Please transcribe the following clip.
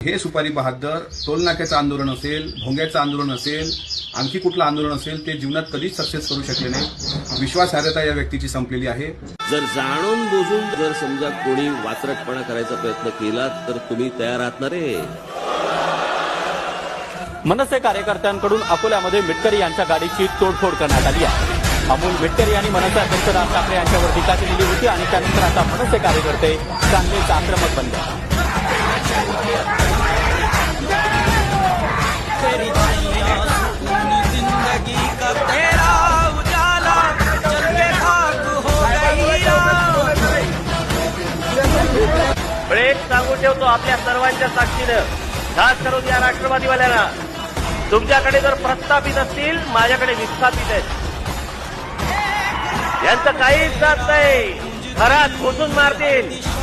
हे सुपारी बहाद्दर टोलनाक्याचं आंदोलन असेल, भोंग्याचं आंदोलन असेल, आणखी कुठलं आंदोलन असेल, ते जीवनात कधीच सक्सेस करू शकले नाही. विश्वासार्हता या व्यक्तीची संपलेली आहे. जर जाणून बुजून जर समजा कोणी वात्रटपणा करायचा प्रयत्न केला तर तुम्ही तयार आहात ना रे. मनसे कार्यकर्त्यांकडून अकोल्यामध्ये मिटकरी यांच्या गाडीची तोडफोड करण्यात आली आहे. अमोल मिटकरी यांनी मनसे अध्यक्ष राज ठाकरे यांच्यावर टीका केलेली होती आणि त्यानंतर आता मनसे कार्यकर्ते चांगलेच आक्रमक बनले. एक सांगू ठेवतो आपल्या सर्वांच्या साक्षीनं, खास करून या राष्ट्रवादीवाल्यांना, तुमच्याकडे जर प्रस्थापित असतील, माझ्याकडे विस्थापित आहेत. यांचं काहीच जात नाही, घरात घुसून मारतील.